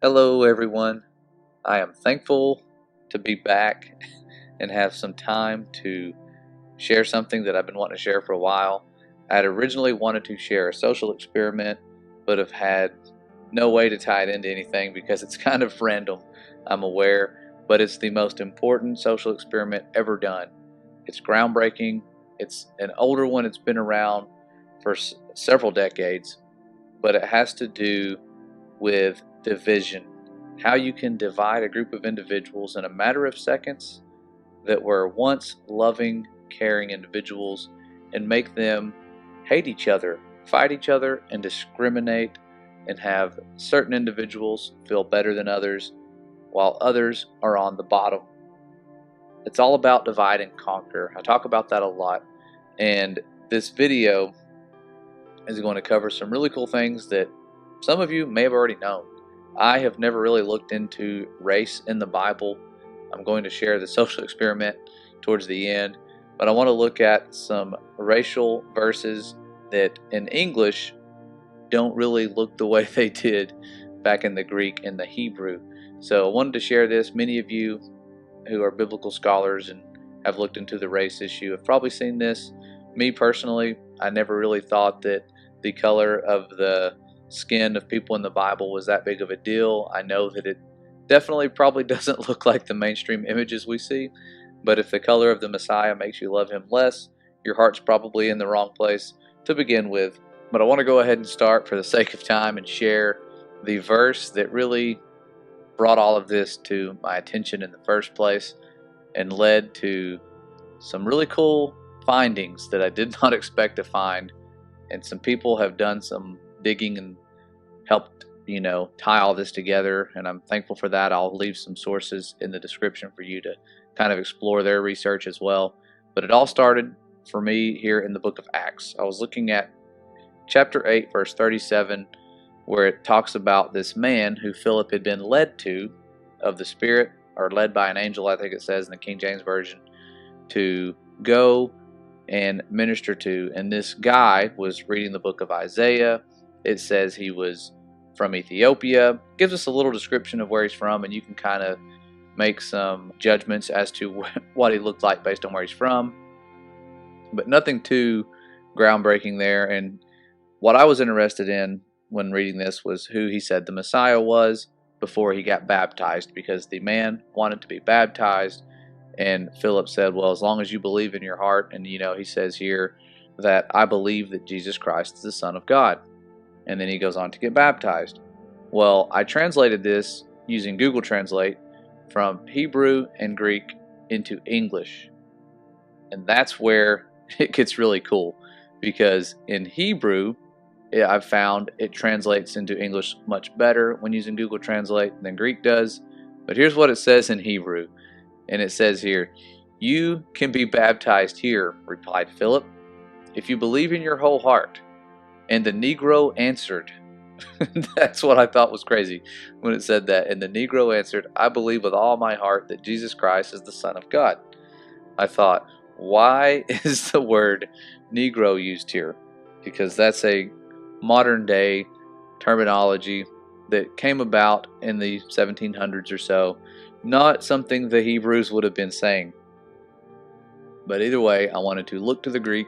Hello, everyone. I am thankful to be back and have some time to share something that I've been wanting to share for a while. I had originally wanted to share a social experiment, but have had no way to tie it into anything because it's kind of random, I'm aware, but it's the most important social experiment ever done. It's groundbreaking. It's an older one, it's been around for several decades, but it has to do with division. How you can divide a group of individuals in a matter of seconds that were once loving, caring individuals and make them hate each other, fight each other, and discriminate, and have certain individuals feel better than others while others are on the bottom. It's all about divide and conquer. I talk about that a lot, and this video is going to cover some really cool things that some of you may have already known. I have never really looked into race in the Bible. I'm going to share the social experiment towards the end, but I want to look at some racial verses that in English don't really look the way they did back in the Greek and the Hebrew. So I wanted to share this. Many of you who are biblical scholars and have looked into the race issue have probably seen this. Me personally, I never really thought that the color of the skin of people in the Bible was that big of a deal. I know that it definitely probably doesn't look like the mainstream images we see, but if the color of the Messiah makes you love him less, your heart's probably in the wrong place to begin with. But I want to go ahead and start for the sake of time and share the verse that really brought all of this to my attention in the first place and led to some really cool findings that I did not expect to find. And some people have done some digging and helped, tie all this together. And I'm thankful for that. I'll leave some sources in the description for you to kind of explore their research as well. But it all started for me here in the book of Acts. I was looking at chapter 8, verse 37, where it talks about this man who Philip had been led to of the Spirit, or led by an angel, I think it says in the King James Version, to go and minister to. And this guy was reading the book of Isaiah. It says he was from Ethiopia. It gives us a little description of where he's from, and you can kind of make some judgments as to what he looked like based on where he's from. But nothing too groundbreaking there. And what I was interested in when reading this was who he said the Messiah was before he got baptized, because the man wanted to be baptized, and Philip said, well, as long as you believe in your heart, and he says here that I believe that Jesus Christ is the Son of God, and then he goes on to get baptized. Well, I translated this using Google Translate from Hebrew and Greek into English, and that's where it gets really cool, because in Hebrew, I've found it translates into English much better when using Google Translate than Greek does. But here's what it says in Hebrew. And it says here, "You can be baptized here," replied Philip, "if you believe in your whole heart." And the Negro answered, that's what I thought was crazy when it said that. And the Negro answered, "I believe with all my heart that Jesus Christ is the Son of God." I thought, why is the word Negro used here? Because that's a modern day terminology that came about in the 1700s or so, not something the Hebrews would have been saying. But either way, I wanted to look to the Greek,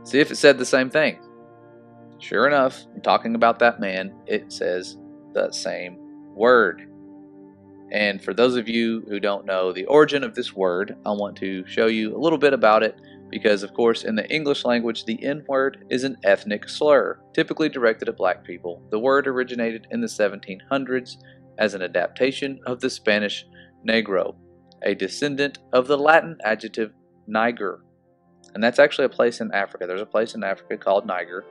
see if it said the same thing. Sure enough, in talking about that man, it says the same word. And for those of you who don't know the origin of this word, I want to show you a little bit about it, because of course in the English language the N-word is an ethnic slur, typically directed at black people. The word originated in the 1700s as an adaptation of the Spanish negro, a descendant of the Latin adjective niger. And that's actually a place in Africa. There's a place in Africa called Niger,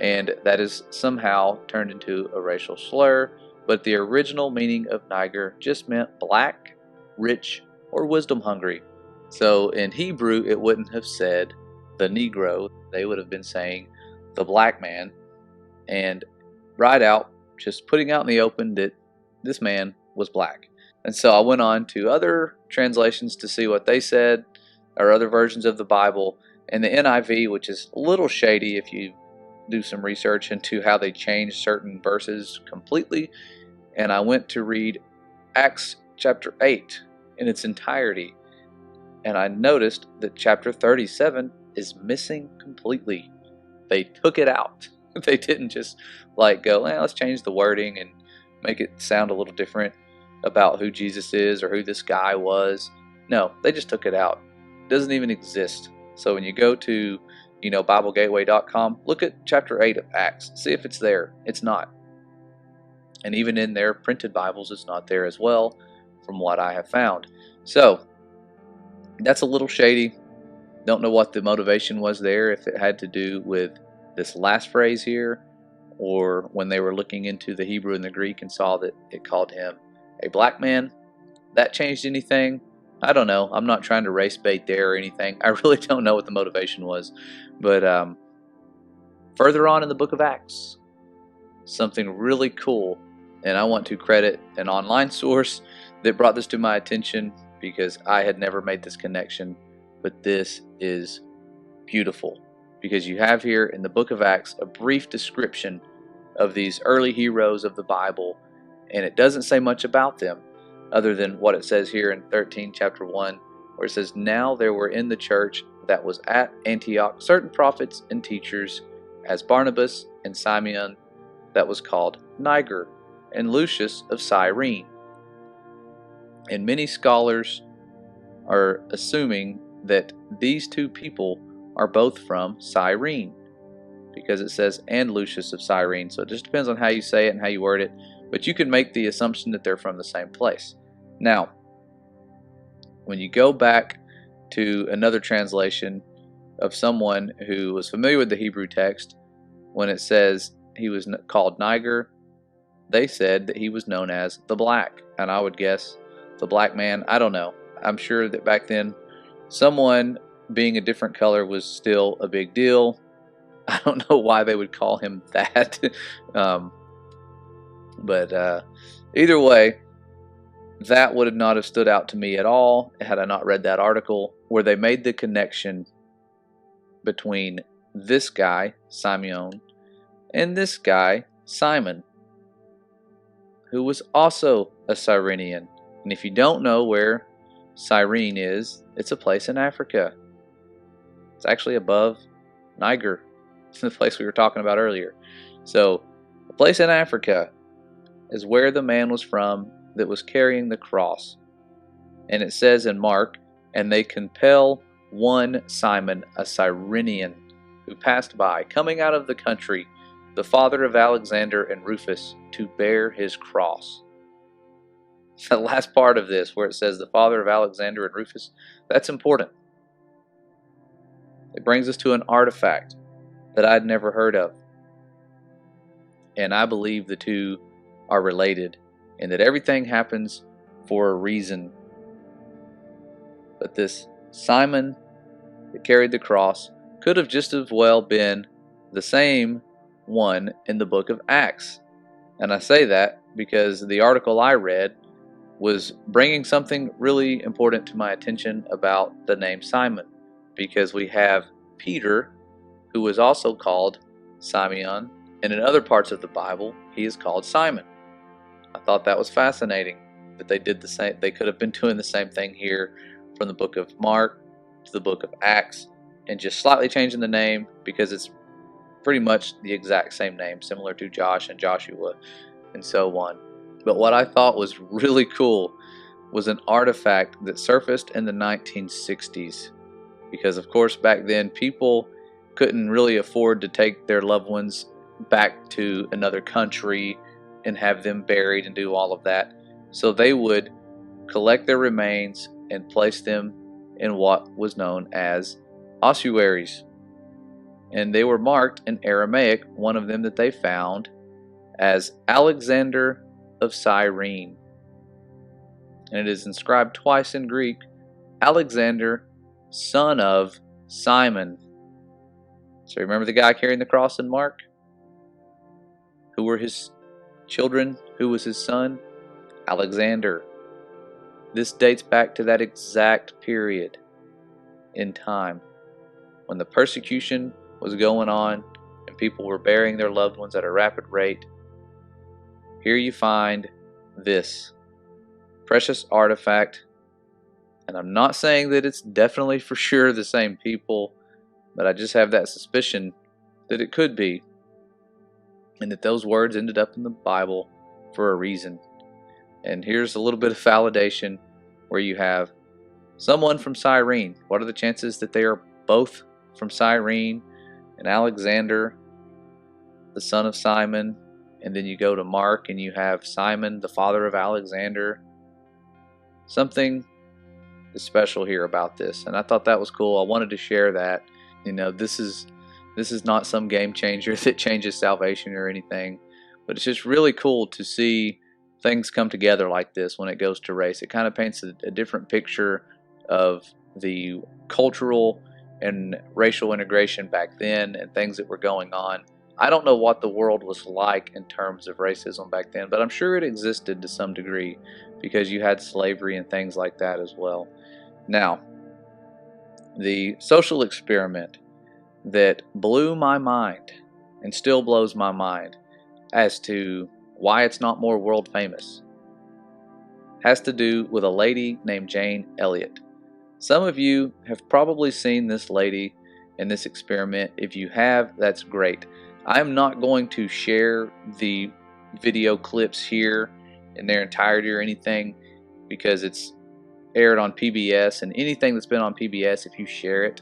and that is somehow turned into a racial slur, but the original meaning of Niger just meant black, rich, or wisdom hungry. So in Hebrew, it wouldn't have said the Negro, they would have been saying the black man, and right out, just putting out in the open that this man was black. And so I went on to other translations to see what they said, or other versions of the Bible, and the NIV, which is a little shady if you do some research into how they changed certain verses completely. and I went to read Acts chapter 8 in its entirety, and I noticed that chapter 37 is missing completely. They took it out. They didn't just like go, let's change the wording and make it sound a little different about who Jesus is or who this guy was. No, they just took it out. It doesn't even exist. So when you go to, BibleGateway.com, look at chapter 8 of Acts. See if it's there. It's not. And even in their printed Bibles, it's not there as well, from what I have found. So that's a little shady. Don't know what the motivation was there, if it had to do with this last phrase here, or when they were looking into the Hebrew and the Greek and saw that it called him a black man. That changed anything? I don't know. I'm not trying to race bait there or anything. I really don't know what the motivation was. But further on in the book of Acts, something really cool, and I want to credit an online source that brought this to my attention because I had never made this connection, but this is beautiful because you have here in the book of Acts a brief description of these early heroes of the Bible, and it doesn't say much about them other than what it says here in 13 chapter 1, where it says, "Now there were in the church that was at Antioch certain prophets and teachers, as Barnabas and Simeon that was called Niger, and Lucius of Cyrene." And many scholars are assuming that these two people are both from Cyrene, because it says, "and Lucius of Cyrene." So it just depends on how you say it and how you word it, but you can make the assumption that they're from the same place. Now, when you go back to another translation of someone who was familiar with the Hebrew text, when it says he was called Niger, they said that he was known as the Black, and I would guess the black man. I don't know. I'm sure that back then, someone being a different color was still a big deal. I don't know why they would call him that. But either way, that would not have stood out to me at all had I not read that article where they made the connection between this guy, Simeon, and this guy, Simon, who was also a Cyrenian. And if you don't know where Cyrene is, it's a place in Africa. It's actually above Niger. It's the place we were talking about earlier. So, a place in Africa is where the man was from that was carrying the cross. And it says in Mark, "And they compel one Simon, a Cyrenian, who passed by, coming out of the country, the father of Alexander and Rufus, to bear his cross." The last part of this, where it says the father of Alexander and Rufus, that's important. It brings us to an artifact that I'd never heard of. And I believe the two are related, and that everything happens for a reason. But this Simon that carried the cross could have just as well been the same one in the book of Acts. And I say that because the article I read was bringing something really important to my attention about the name Simon, because we have Peter, who was also called Simeon, and in other parts of the Bible he is called Simon. I thought that was fascinating that they did the same. They could have been doing the same thing here from the book of Mark to the book of Acts, and just slightly changing the name because it's pretty much the exact same name, similar to Josh and Joshua and so on. But what I thought was really cool was an artifact that surfaced in the 1960s. Because, of course, back then people couldn't really afford to take their loved ones back to another country and have them buried and do all of that. So they would collect their remains and place them in what was known as ossuaries. And they were marked in Aramaic, one of them that they found, as Alexander of Cyrene. And it is inscribed twice in Greek, Alexander, son of Simon. So remember the guy carrying the cross in Mark? Who were his children? Who was his son? Alexander. This dates back to that exact period in time when the persecution was going on and people were burying their loved ones at a rapid rate. Here you find this precious artifact. And I'm not saying that it's definitely for sure the same people, but I just have that suspicion that it could be, and that those words ended up in the Bible for a reason. And here's a little bit of validation where you have someone from Cyrene. What are the chances that they are both from Cyrene? And Alexander, the son of Simon, and then you go to Mark and you have Simon, the father of Alexander. Something is special here about this, and I thought that was cool. I wanted to share that. This is not some game changer that changes salvation or anything, but it's just really cool to see things come together like this when it goes to race. It kind of paints a different picture of the cultural and racial integration back then and things that were going on. I don't know what the world was like in terms of racism back then, but I'm sure it existed to some degree because you had slavery and things like that as well. Now, the social experiment that blew my mind and still blows my mind as to why it's not more world famous has to do with a lady named Jane Elliott. Some of you have probably seen this lady in this experiment. If you have, that's great. I'm not going to share the video clips here in their entirety or anything because it's aired on PBS, and anything that's been on PBS, if you share it,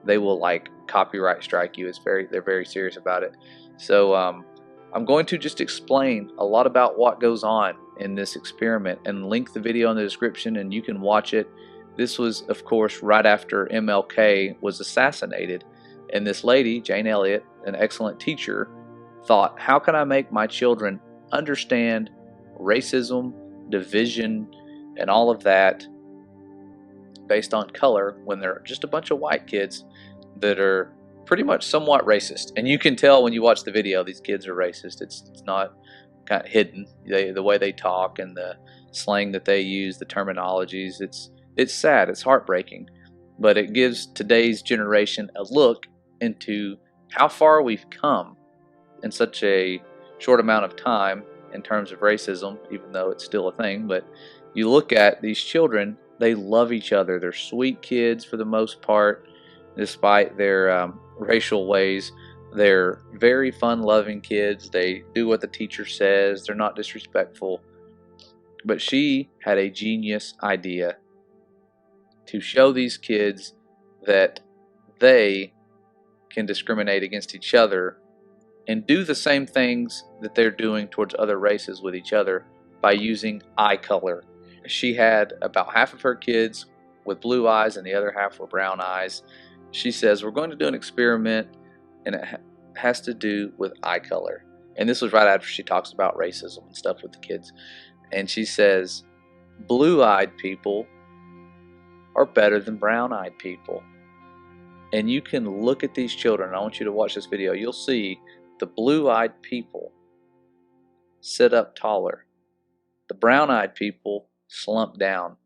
they will copyright strike you. They're very serious about it. So I'm going to just explain a lot about what goes on in this experiment and link the video in the description, and you can watch it. This was, of course, right after MLK was assassinated, and this lady, Jane Elliott, an excellent teacher, thought, how can I make my children understand racism, division, and all of that based on color when they're just a bunch of white kids that are pretty much somewhat racist. And you can tell when you watch the video, these kids are racist. It's not kind of hidden. The way they talk and the slang that they use, the terminologies, it's sad, it's heartbreaking. But it gives today's generation a look into how far we've come in such a short amount of time in terms of racism, even though it's still a thing. But you look at these children, they love each other. They're sweet kids for the most part, despite their racial ways. They're very fun-loving kids. They do what the teacher says. They're not disrespectful. But she had a genius idea to show these kids that they can discriminate against each other and do the same things that they're doing towards other races with each other by using eye color. She had about half of her kids with blue eyes and the other half were brown eyes. She says, we're going to do an experiment, and it has to do with eye color. And this was right after she talks about racism and stuff with the kids. And she says, blue-eyed people are better than brown-eyed people. And you can look at these children. I want you to watch this video. You'll see the blue-eyed people sit up taller. The brown-eyed people slump down,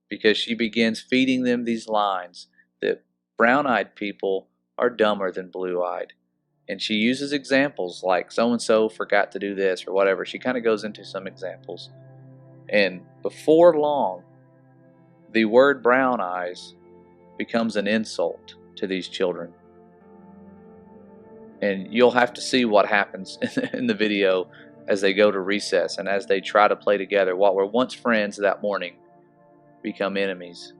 because she begins feeding them these lines that brown-eyed people are dumber than blue-eyed. And she uses examples like so-and-so forgot to do this or whatever. She kind of goes into some examples. And before long, the word brown eyes becomes an insult to these children. And you'll have to see what happens in the video as they go to recess and as they try to play together. What were once friends that morning become enemies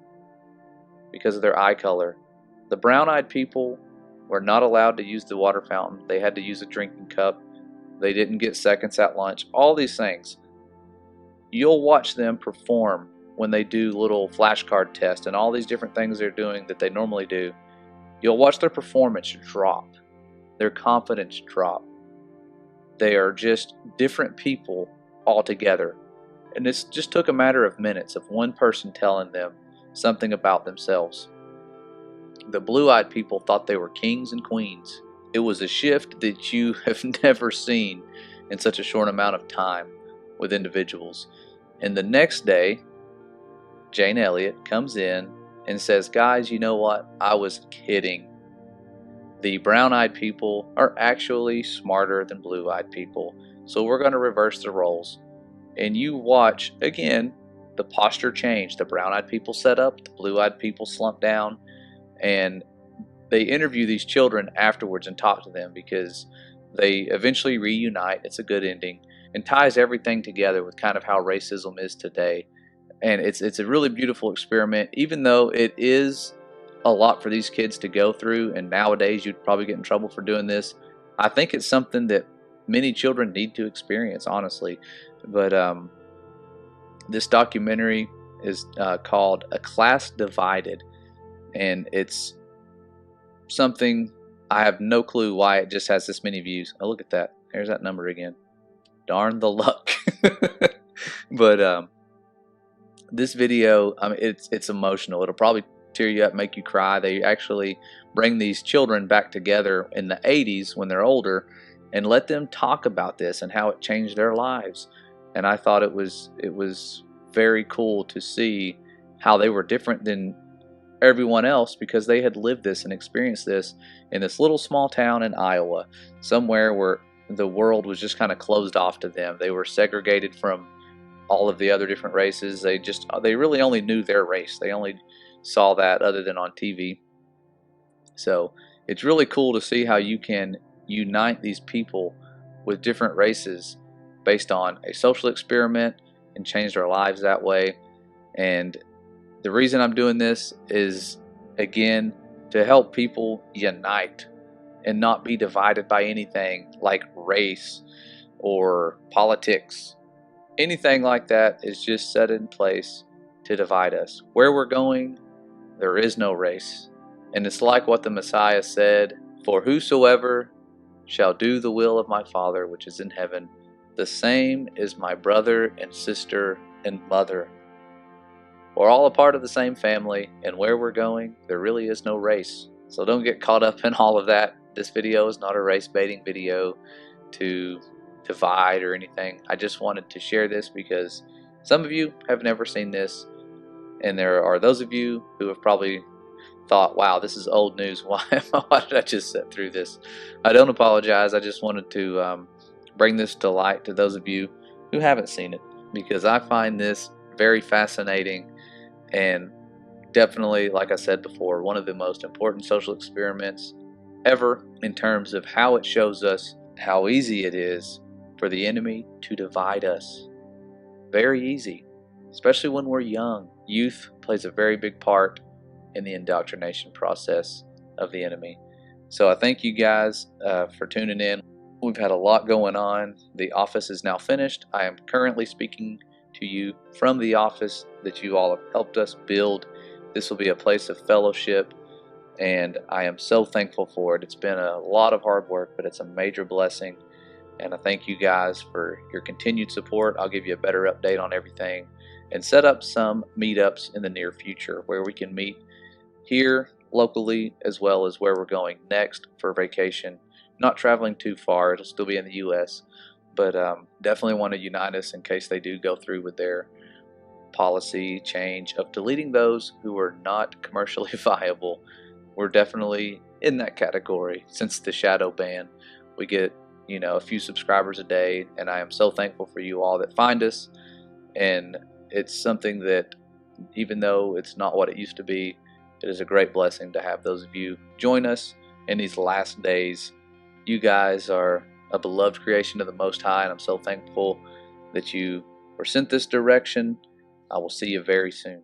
because of their eye color. The brown-eyed people were not allowed to use the water fountain. They had to use a drinking cup. They didn't get seconds at lunch. All these things. You'll watch them perform when they do little flashcard tests and all these different things they're doing that they normally do. You'll watch their performance drop. Their confidence drop. They are just different people altogether. And this just took a matter of minutes of one person telling them something about themselves. The blue-eyed people thought they were kings and queens. It was a shift that you have never seen in such a short amount of time with individuals. And the next day, Jane Elliott comes in and says, guys, you know what? I was kidding. The brown-eyed people are actually smarter than blue-eyed people. So we're going to reverse the roles. and you watch again the posture change. The brown-eyed people set up, the blue-eyed people slump down, and they interview these children afterwards and talk to them because they eventually reunite. It's a good ending and ties everything together with kind of how racism is today. And it's a really beautiful experiment, even though it is a lot for these kids to go through, and nowadays you'd probably get in trouble for doing this. I think it's something that many children need to experience, honestly. But this documentary is called A Class Divided, and it's something I have no clue why it just has this many views. Oh, look at that. There's that number again. Darn the luck. But this video, I mean, it's emotional. It'll probably tear you up, make you cry. They actually bring these children back together in the 80s when they're older and let them talk about this and how it changed their lives. And I thought it was very cool to see how they were different than everyone else because they had lived this and experienced this in this little small town in Iowa, somewhere where the world was just kind of closed off to them. They were segregated from all of the other different races. They really only knew their race. They only saw that other than on TV. So it's really cool to see how you can unite these people with different races based on a social experiment and change their lives that way. And the reason I'm doing this is, again, to help people unite and not be divided by anything like race or politics. Anything like that is just set in place to divide us. Where we're going, there is no race. And it's like what the Messiah said, "For whosoever shall do the will of my Father which is in heaven, the same is my brother and sister and mother." We're all a part of the same family, and where we're going, there really is no race. So don't get caught up in all of that. This video is not a race baiting video to divide or anything. I just wanted to share this because some of you have never seen this, and there are those of you who have probably thought, wow, this is old news. Why did I just sit through this? I don't apologize. I just wanted to bring this to light to those of you who haven't seen it, because I find this very fascinating and definitely, like I said before, one of the most important social experiments ever in terms of how it shows us how easy it is for the enemy to divide us. Very easy, especially when we're young. Youth plays a very big part in the indoctrination process of the enemy. So I thank you guys for tuning in. We've had a lot going on. The office is now finished. I am currently speaking to you from the office that you all have helped us build. This will be a place of fellowship, and I am so thankful for it. It's been a lot of hard work, but it's a major blessing, and I thank you guys for your continued support. I'll give you a better update on everything and set up some meetups in the near future where we can meet here locally as well as where we're going next for vacation. Not traveling too far. It'll still be in the U.S., but definitely want to unite us in case they do go through with their policy change of deleting those who are not commercially viable. We're definitely in that category. Since the shadow ban, we get a few subscribers a day, and I am so thankful for you all that find us. And it's something that, even though it's not what it used to be, it is a great blessing to have those of you join us in these last days. You guys are a beloved creation of the Most High, and I'm so thankful that you were sent this direction. I will see you very soon.